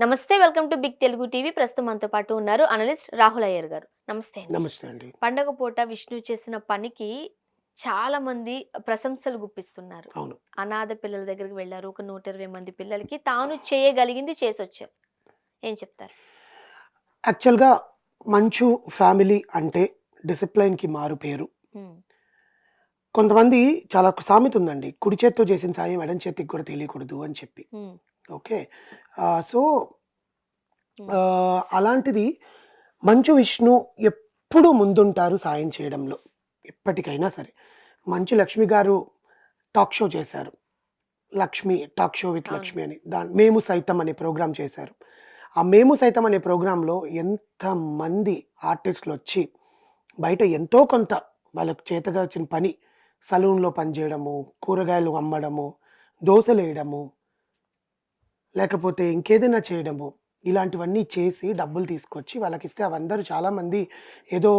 నమస్తే. Welcome to big Telugu TV. ప్రస్తుతం మనతో పాటు ఉన్నారు అనలిస్ట్ రాహుల్ అయ్యర్ గారు. నమస్తే అండి. నమస్తే అండి. పండగ పూట విష్ణు చేసిన పనికి చాలా మంది ప్రశంసలు గుప్పిస్తున్నారు. అవును. అనాథ పిల్లల దగ్గరికి వెళ్లారు. ఒక 120 మంది పిల్లలకి తాను చేయగలిగింది చేసొచ్చారు. ఏం చెప్తారు? యాక్చువల్‌గా మంచు ఫ్యామిలీ అంటే డిసిప్లైన్‌కి మారు పేరు. హ్మ్. కొంతమంది చాలా సామెత ఉందండి. కుడి చేత్తో చేసిన సాయం ఎడమ చేతికి కూడా తెలియకూడదు అని చెప్పి. హ్మ్. ఓకే. సో, హ్మ్. అలాంటిది మంచు విష్ణు ఎప్పుడూ ముందుంటారు సాయం చేయడంలో. ఎప్పటికైనా సరే. మంచు లక్ష్మి గారు టాక్ షో చేశారు. 'లక్ష్మి' టాక్ షో విత్ అవును. లక్ష్మి అని. 'మేము సైతం' అనే ప్రోగ్రామ్ చేశారు. ఆ 'మేము సైతం' అనే ప్రోగ్రామ్‌లో ఎంతమంది ఆర్టిస్ట్‌లొచ్చి బయట ఎంతో కొంత వాళ్ళకి చేతగా వచ్చిన పని సలూన్‌లో పనిజేయడము, కూరగాయలు అమ్మడము, దోసలేయడము, లేకపోతే ఇంకేదైనా చేయడము, ఇలాంటివన్నీ చేసి డబ్బులు తీసుకొచ్చి వాళ్ళకిస్తే అవందరూ చాలామంది ఏదో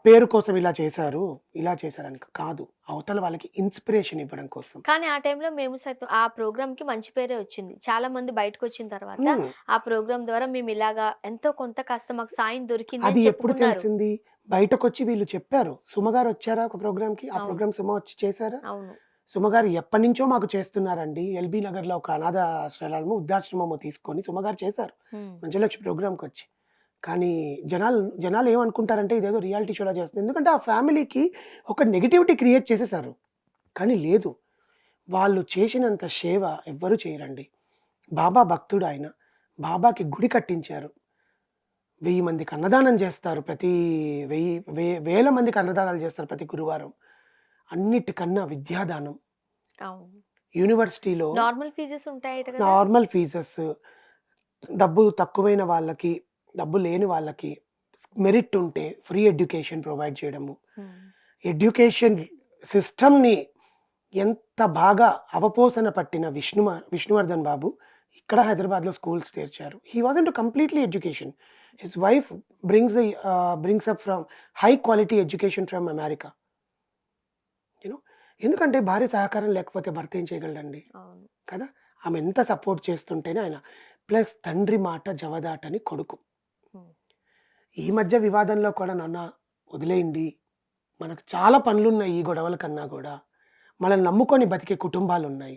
పేరు కోసం ఇలా చేశారు, ఇలా చేశారని కాదు. అవతల వాళ్ళకి ఇన్‌స్పిరేషన్ ఇవ్వడం కోసం. కానీ ఆ టైంలో మేము సైతం ఆ ప్రోగ్రామ్‌కి మంచి పేరే వచ్చింది. చాలా మంది బయటకొచ్చిన తర్వాత హ్మ్. ఆ ప్రోగ్రామ్ ద్వారా మేము ఇలాగా ఎంతో కొంత కాస్త మాకు సాయం దొరికింది అది అని ఎప్పుడు చెప్పుకున్నారు. తెలిసింది? బయటకొచ్చి వీళ్ళు చెప్పారు. సుమ గారొచ్చారా ఒక ప్రోగ్రామ్‌కి? ఆ అవును. ప్రోగ్రామ్ సుమ వచ్చి చేశారా? అవును. సుమ గారు ఎప్పటినుంచో మాకు చేస్తున్నారండి. ఎల్బీ నగర్‌లో ఒక అనాథ ఆశ్రయాలము, వృద్ధాశ్రమము తీసుకొని సుమ గారు చేశారు. హ్మ్. మంచులక్ష్మి ప్రోగ్రామ్‌కొచ్చి. కానీ జనాలు ఏమనుకుంటారంటే ఇదేదో రియాలిటీ షోలా చేస్తుంది. ఎందుకంటే ఆ ఫ్యామిలీకి ఒక నెగటివిటీ క్రియేట్ చేసేసారు. కానీ లేదు. వాళ్ళు చేసినంత సేవ ఎవ్వరు చేయరండి. బాబా భక్తుడాయన. బాబాకి గుడి కట్టించారు. 1000 మందికి అన్నదానం చేస్తారు. ప్రతి వేల మందికి అన్నదానాలు చేస్తారు ప్రతి గురువారం. అన్నిటికన్నా విద్యాదానం. అవును. యూనివర్సిటీలో నార్మల్ ఫీజెస్ ఉంటాయట కదా! నార్మల్ ఫీజెస్, డబ్బు తక్కువైన వాళ్ళకి, డబ్బు లేని వాళ్ళకి మెరిట్ ఉంటే ఫ్రీ ఎడ్యుకేషన్ ప్రొవైడ్ చేయడము. హ్మ్. ఎడ్యుకేషన్ సిస్టమ్‌ని ఎంత బాగా అవపోసన పట్టిన విష్ణువర్ధన్ బాబు ఇక్కడ హైదరాబాద్‌లో స్కూల్స్ తెరిచారు. He was into completely education. His wife brings up from high quality education from America. You know ఎందుకంటే భార్య సహకారం లేకపోతే భర్త ఏం చేయగలడండి? అవును. కదా! ఆమె ఎంత సపోర్ట్ చేస్తుంటేనే ఆయన. ప్లస్ తండ్రి మాట జవదాటని కొడుకు. హ్మ్. ఈ మధ్య వివాదంలో కూడా నాన్న వదిలేయండి. మనకు చాలా పనులున్నాయి ఈ గొడవల కన్నా గూడా. మనల్ని నమ్ముకొని బతికే కుటుంబాలున్నాయి.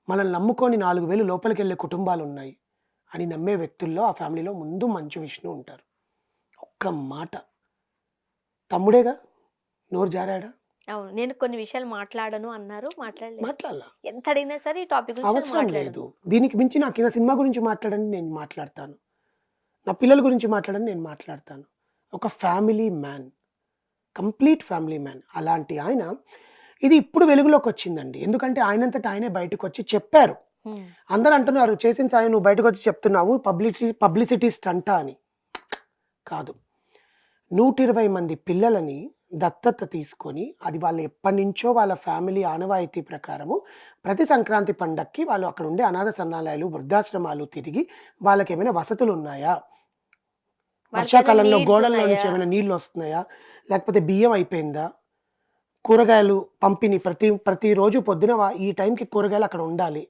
మనల్ని నమ్ముకొని 4 వేలు లోపలికెళ్ళే కుటుంబాలున్నాయి. అని నమ్మే వ్యక్తుల్లో ఆ ఫ్యామిలీలో ముందు మంచు విష్ణు ఉంటారు. ఒక్క మాట తమ్ముడేగా నోరు జారాడా? అవును. నేను కొన్ని విషయాలు మాట్లాడను అన్నారు. మాట్లాడలేదు. మాట్లాడలా. ఎంత అడిగినా సరే ఈ టాపిక్ గురించి నేను అవసరం మాట్లాడను. లేదు. దీనికి మించి నాకు నా సినిమా గురించి మాట్లాడండి నేను మాట్లాడతాను. నా పిల్లల గురించి మాట్లాడండి నేను మాట్లాడతాను. ఒక family man. Complete family man. అలాంటి ఆయన ఇది ఇప్పుడు వెలుగులోకొచ్చిందండి. ఎందుకంటే ఆయనంతట ఆయనే బయటకొచ్చి చెప్పారు. హ్మ్. అందరూ అంటున్నారు చేసిన సాయం నువ్వు బయటకొచ్చి చెప్తున్నావు పబ్లిసిటీ స్టంటా అని. కాదు. 120 మంది పిల్లలని దత్తత తీసుకొని, అది వాళ్ళు ఎప్పటినుంచో వాళ్ళ ఫ్యామిలీ ఆనవాయితీ ప్రకారము ప్రతి సంక్రాంతి పండక్కి వాళ్ళు అక్కడుండే అనాథ శరణాలయాలు, వృద్ధాశ్రమాలు తిరిగి వాళ్ళకేమైనా వసతులున్నాయా? వాళ్ళకేమైనా వర్షాకాలంలో నీడ్స్ గోడల్లో ఉన్నాయా? నుంచి ఏమైనా నీళ్లొస్తున్నాయా? లేకపోతే బియ్యం అయిపోయిందా? కూరగాయలు పంపిణీ ప్రతిరోజు పొద్దున ఈ టైంకి కూరగాయలు అక్కడ ఉండాలి.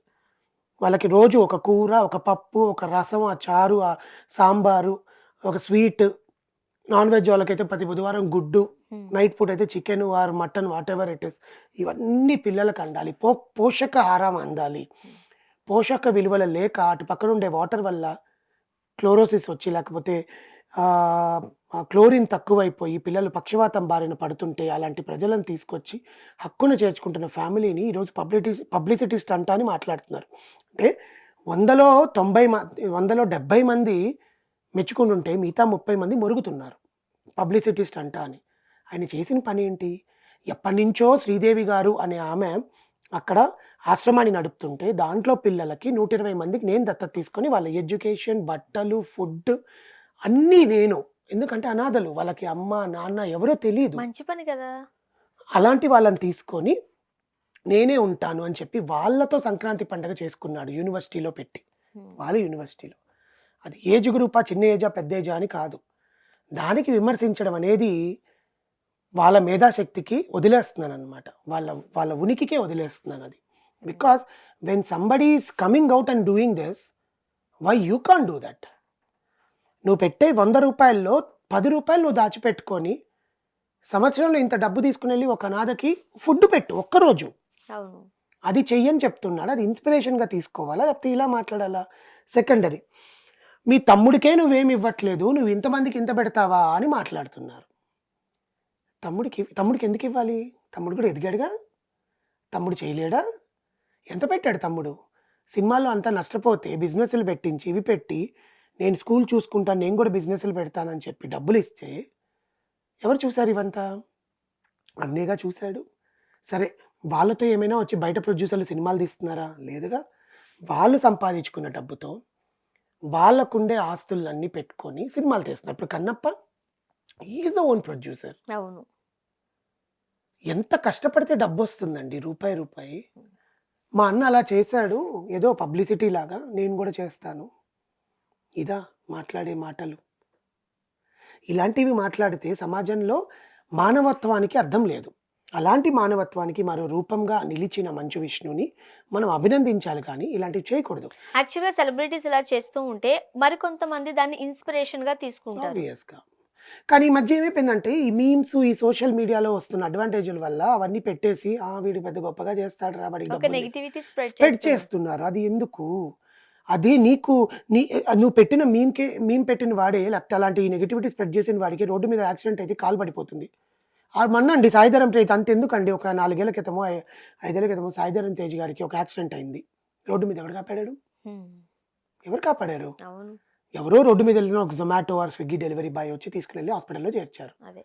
వాళ్ళకి రోజు ఒక కూర, ఒక పప్పు, ఒక రసం, ఆ చారు, ఆ సాంబారు, ఒక స్వీట్. నాన్ వెజ్ వాళ్ళకైతే ప్రతి బుధవారం గుడ్డు, హ్మ్. నైట్ పూటైతే chicken or mutton whatever it is. ఇవన్నీ పిల్లలకి అందాలి. పోషకాహారం అందాలి. హ్మ్. పోషక విలువలు లేక అటు పక్కనుండే వాటర్ వల్ల క్లోరోసిస్ వచ్చి లేకపోతే క్లోరిన్ తక్కువైపోయి పిల్లలు పక్షవాతం బారిన పడుతుంటే అలాంటి ప్రజలను తీసుకొచ్చి హక్కున చేర్చుకుంటున్న ఫ్యామిలీని ఈరోజు పబ్లిసిటీ స్టంట్ అని మాట్లాడుతున్నారు. అంటే 100లో 90 100లో 70 మంది మెచ్చుకుంటుంటే మిగతా 30 మంది మొరుగుతున్నారు. పబ్లిసిటీ స్టంటా అని. ఆయన చేసిన పనేంటి? ఎప్పటినుంచో శ్రీదేవి గారు అనే ఆమె అక్కడ ఆశ్రమాన్ని నడుపుతుంటే, దాంట్లో పిల్లలకి 120 మందికి నేను దత్తత తీసుకొని వాళ్ళ ఎడ్యుకేషన్, బట్టలు, ఫుడ్ అన్నీ నేను. ఎందుకంటే అనాథలు. వాళ్ళకి అమ్మ, నాన్న ఎవరో తెలీదు. మంచి పని కదా! అలాంటి వాళ్ళని తీసుకొని నేనే ఉంటాను అని చెప్పి వాళ్ళతో సంక్రాంతి పండగ చేసుకున్నాడు యూనివర్సిటీలో పెట్టి. హ్మ్. వాళ్ళ యూనివర్సిటీలో. అది ఏజ్ గ్రూపా, చిన్న ఏజా, పెద్ద ఏజా అని కాదు. దానికి విమర్శించడం అనేది వాళ్ళ మేధాశక్తికి వదిలేస్తున్నాననమాట. వాళ్ళ వాళ్ళ ఉనికికే వదిలేస్తున్నానది. Hmm. Because when somebody is coming out and doing this why you can do that? నువ్వు పెట్టే 100 రూపాయల్లో 10 రూపాయలు నువ్వు దాచిపెట్టుకొని సంవత్సరంలో ఇంత డబ్బు తీసుకుని వెళ్ళి ఒక అనాథకి ఫుడ్ పెట్టు ఒక్కరోజు. అవును. అది చెయ్యని చెప్తున్నాడు. అది ఇన్స్పిరేషన్గా తీసుకోవాలా లేకపోతే ఇలా మాట్లాడాలా? సెకండరీ, మీ తమ్ముడికే నువ్వేమి ఇవ్వట్లేదు, నువ్వు ఇంతమందికి ఇంత పెడతావా అని మాట్లాడుతున్నారు. తమ్ముడికి ఎందుకు ఇవ్వాలి? తమ్ముడు కూడా ఎదిగాడుగా, తమ్ముడు చేయలేడా? ఎంత పెట్టాడు తమ్ముడు? సినిమాల్లో అంతా నష్టపోతే బిజినెస్లు పెట్టించి ఇవి పెట్టి నేను స్కూల్ చూసుకుంటాను, నేను కూడా బిజినెస్లు పెడతానని చెప్పి డబ్బులు ఇస్తే ఎవరు చూశారు ఇవంతా? అన్నయ్యగా చూశాడు. సరే, వాళ్ళతో ఏమైనా వచ్చి బయట ప్రొడ్యూసర్లు సినిమాలు తీస్తున్నారా? లేదుగా. వాళ్ళు సంపాదించుకున్న డబ్బుతో వాళ్ళకుండే ఆస్తులన్నీ పెట్టుకొని సినిమాలు తీస్తున్నారు. ఇప్పుడు కన్నప్ప ఈజ్ ఓన్ ప్రొడ్యూసర్. అవును. ఎంత కష్టపడితే డబ్బు వస్తుందండి, రూపాయి. మా అన్న అలా చేశాడు, ఏదో పబ్లిసిటీ లాగా నేను కూడా చేస్తాను. ఇదా మాట్లాడే మాటలు? ఇలాంటివి మాట్లాడితే సమాజంలో మానవత్వానికి అర్థం లేదు. అలాంటి మానవత్వానికి మరో రూపంగా నిలిచిన మంచు విష్ణుని మనం అభినందించాలి, కానీ ఇలాంటివి చేయకూడదు. యాక్చువల్గా సెలబ్రిటీస్ ఇలా చేస్తూ ఉంటే మరికొంతమంది దాన్ని ఇన్స్పిరేషన్గా తీసుకుంటారు. ఆబ్వియస్గా. కానీ ఈ మధ్య ఏమైపోయిందంటే ఈ మీమ్స్, ఈ సోషల్ మీడియాలో వస్తున్న అడ్వాంటేజ్ల వల్ల అవన్నీ పెట్టేసి వీడు పెద్ద గొప్పగా చేస్తాడు రా, వాడికి ఒక డబ్బుంది నెగిటివిటీ స్ప్రెడ్ స్ప్రెడ్ చేస్తున్నారు. అది ఎందుకు? అది నువ్వు పెట్టిన మీమ్ పెట్టిన వాడే, లేకపోతే అలాంటి నెగిటివిటీ స్ప్రెడ్ చేసిన వాడికి రోడ్డు మీద యాక్సిడెంట్ అయితే కాలు పడిపోతుంది. మొన్నండి సాయిధరం తేజ్, అంతెందుకండి, ఒక 4 ఏళ్ల క్రితమో 5 ఏళ్ల క్రితమో సాయిధరం తేజ్ గారికి ఒక యాక్సిడెంట్ అయింది. రోడ్డు మీద ఎవరు కాపాడాడు? ఎవరు కాపాడారు? అవును. ఎవరో రోడ్డు మీద వెళ్ళిన ఒక Zomato or Swiggy delivery boy వచ్చి తీసుకుని వెళ్ళి హాస్పిటల్లో చేర్చారు. అదే.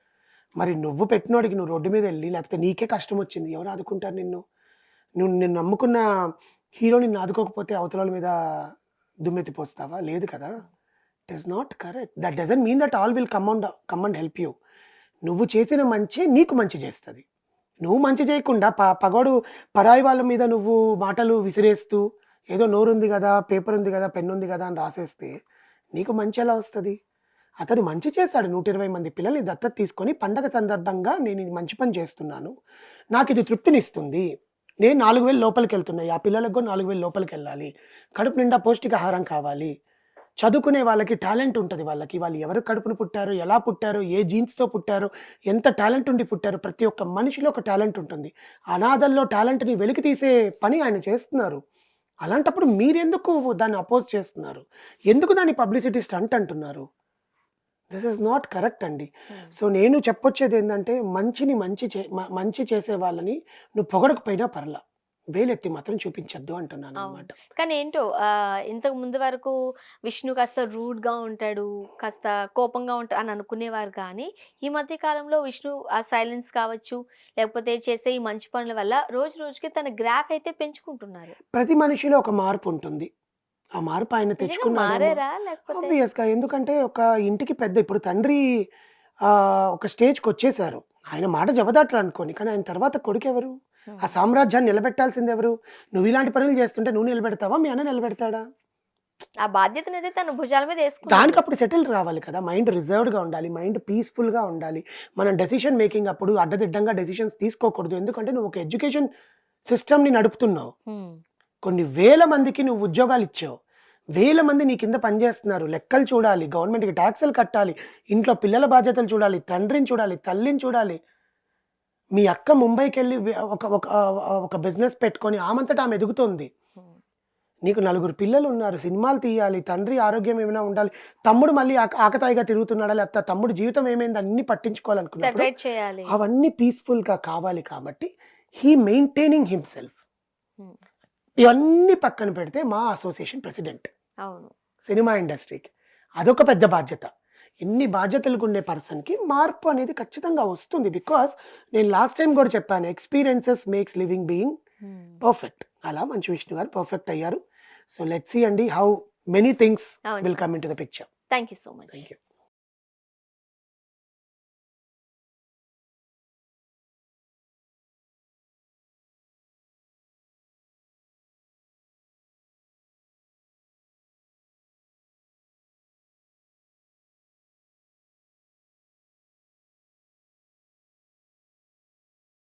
మరి నువ్వు పెట్టినోడికి నువ్వు రోడ్డు మీద వెళ్ళి, లేకపోతే నీకే కష్టం వచ్చింది, ఎవరు ఆదుకుంటారు నిన్ను? నిన్ను నమ్ముకున్న హీరో నిన్ను ఆదుకోకపోతే అవతల మీద దుమ్మెత్తి పోస్తావా? లేదు కదా. It is not correct. That doesn't mean that all will come and help you. నువ్వు చేసిన మంచి నీకు మంచి చేస్తుంది. నువ్వు మంచి చేయకుండా పగోడు పరాయి వాళ్ళ మీద నువ్వు మాటలు విసిరేస్తూ ఏదో నోరుంది కదా, పేపర్ ఉంది కదా, పెన్ ఉంది కదా అని రాసేస్తే నీకు మంచి ఎలా వస్తుంది? అతను మంచి చేశాడు. 120 మంది పిల్లల్ని దత్తత తీసుకొని పండగ సందర్భంగా నేను ఇది మంచి పని చేస్తున్నాను, నాకు ఇది తృప్తినిస్తుంది, నేను 4,000 లోపలికి వెళ్తున్నాయి, ఆ పిల్లలకు కూడా 4,000 లోపలికి వెళ్ళాలి, కడుపు నిండా పౌష్టికాహారం కావాలి, చదువుకునే వాళ్ళకి టాలెంట్ ఉంటుంది, వాళ్ళు ఎవరు కడుపును పుట్టారు, ఎలా పుట్టారు, ఏ జీన్స్తో పుట్టారు, ఎంత టాలెంట్ ఉండి పుట్టారు, ప్రతి ఒక్క మనిషిలో ఒక టాలెంట్ ఉంటుంది. అనాథల్లో టాలెంట్ని వెలికి తీసే పని ఆయన చేస్తున్నారు. అలాంటప్పుడు మీరెందుకు దాన్ని అపోజ్ చేస్తున్నారు? ఎందుకు దాన్ని పబ్లిసిటీ స్టంట్ అంటున్నారు? దిస్ ఈజ్ నాట్ కరెక్ట్ అండి. సో నేను చెప్పొచ్చేది ఏంటంటే, మంచి చేసే వాళ్ళని నువ్వు పొగడకపోయినా పర్లా, వేలెత్తి మాత్రం చూపించద్దు అంటున్నాను అనమాట. కానీ ఏంటో ఇంతకు ముందు వరకు విష్ణు కాస్త రూడ్గా ఉంటాడు, కాస్త కోపంగా ఉంటాడు అని అనుకునేవారు. కానీ ఈ మధ్య కాలంలో విష్ణు ఆ సైలెన్స్ కావచ్చు, లేకపోతే చేసే ఈ మంచి పనుల వల్ల రోజు రోజుకి తన గ్రాఫ్ అయితే పెంచుకుంటున్నారు. ప్రతి మనిషిలో ఒక మార్పు ఉంటుంది. ఆ మార్పు ఆయన తెచ్చుకున్నాడు మారేరా లేకపోతే? ఆబ్వియస్గా. ఎందుకంటే ఒక ఇంటికి పెద్ద, ఇప్పుడు తండ్రి ఒక స్టేజ్కి వచ్చేసారు, ఆయన మాట జవదాటరు అనుకోని, కానీ ఆయన తర్వాత కొడుకు ఎవరు? ఆ సామ్రాజ్యాన్ని నిలబెట్టాల్సింది ఎవరు? నువ్వు ఇలాంటి పనులు చేస్తుంటే నువ్వు నిలబెడతావా, మీ అన్న నిలబెడతాడా? ఆ బాధ్యతను అయితే తన భుజాల మీద వేసుకున్నాడు. దానికి అప్పుడు సెటిల్ రావాలి కదా. మైండ్ రిజర్వ్డ్గా ఉండాలి, మైండ్ పీస్ఫుల్గా ఉండాలి. మనం డెసిషన్ మేకింగ్ అప్పుడు అడ్డదిడ్డంగా డెసిషన్స్ తీసుకోకూడదు. ఎందుకంటే నువ్వు ఒక ఎడ్యుకేషన్ సిస్టమ్ని నడుపుతున్నావు, కొన్ని వేల మందికి నువ్వు ఉద్యోగాలు ఇచ్చావు, వేల మంది నీ కింద పనిచేస్తున్నారు, లెక్కలు చూడాలి, గవర్నమెంట్కి ట్యాక్సులు కట్టాలి, ఇంట్లో పిల్లల బాధ్యతలు చూడాలి, తండ్రిని చూడాలి, తల్లిని చూడాలి. మీ అక్క ముంబైకి వెళ్ళి ఒక బిజినెస్ పెట్టుకొని ఆమంతటా ఆమె ఎదుగుతుంది, నీకు 4 పిల్లలు ఉన్నారు, సినిమాలు తీయాలి, తండ్రి ఆరోగ్యం ఏమైనా ఉండాలి, తమ్ముడు మళ్ళీ ఆకతాయిగా తిరుగుతున్నాడా, లేకపోతే తమ్ముడు జీవితం ఏమైంది అన్ని పట్టించుకోవాలనుకున్నప్పుడు అవన్నీ పీస్ఫుల్గా కావాలి. కాబట్టి హీ మెయింటైనింగ్ హిమ్సెల్ఫ్. ఇవన్నీ పక్కన పెడితే మా అసోసియేషన్ ప్రెసిడెంట్, సినిమా ఇండస్ట్రీకి అదొక పెద్ద బాధ్యత. ఎన్ని బాధ్యతలకు ఉండే పర్సన్కి మార్పు అనేది ఖచ్చితంగా వస్తుంది. బికాస్ నేను లాస్ట్ టైం కూడా చెప్పాను, experiences makes living being perfect. అలా మంచు విష్ణు గారు పర్ఫెక్ట్ అయ్యారు. సో లెట్స్ సీ అండి how many things will come in to the picture. Thank you so much. Thank you.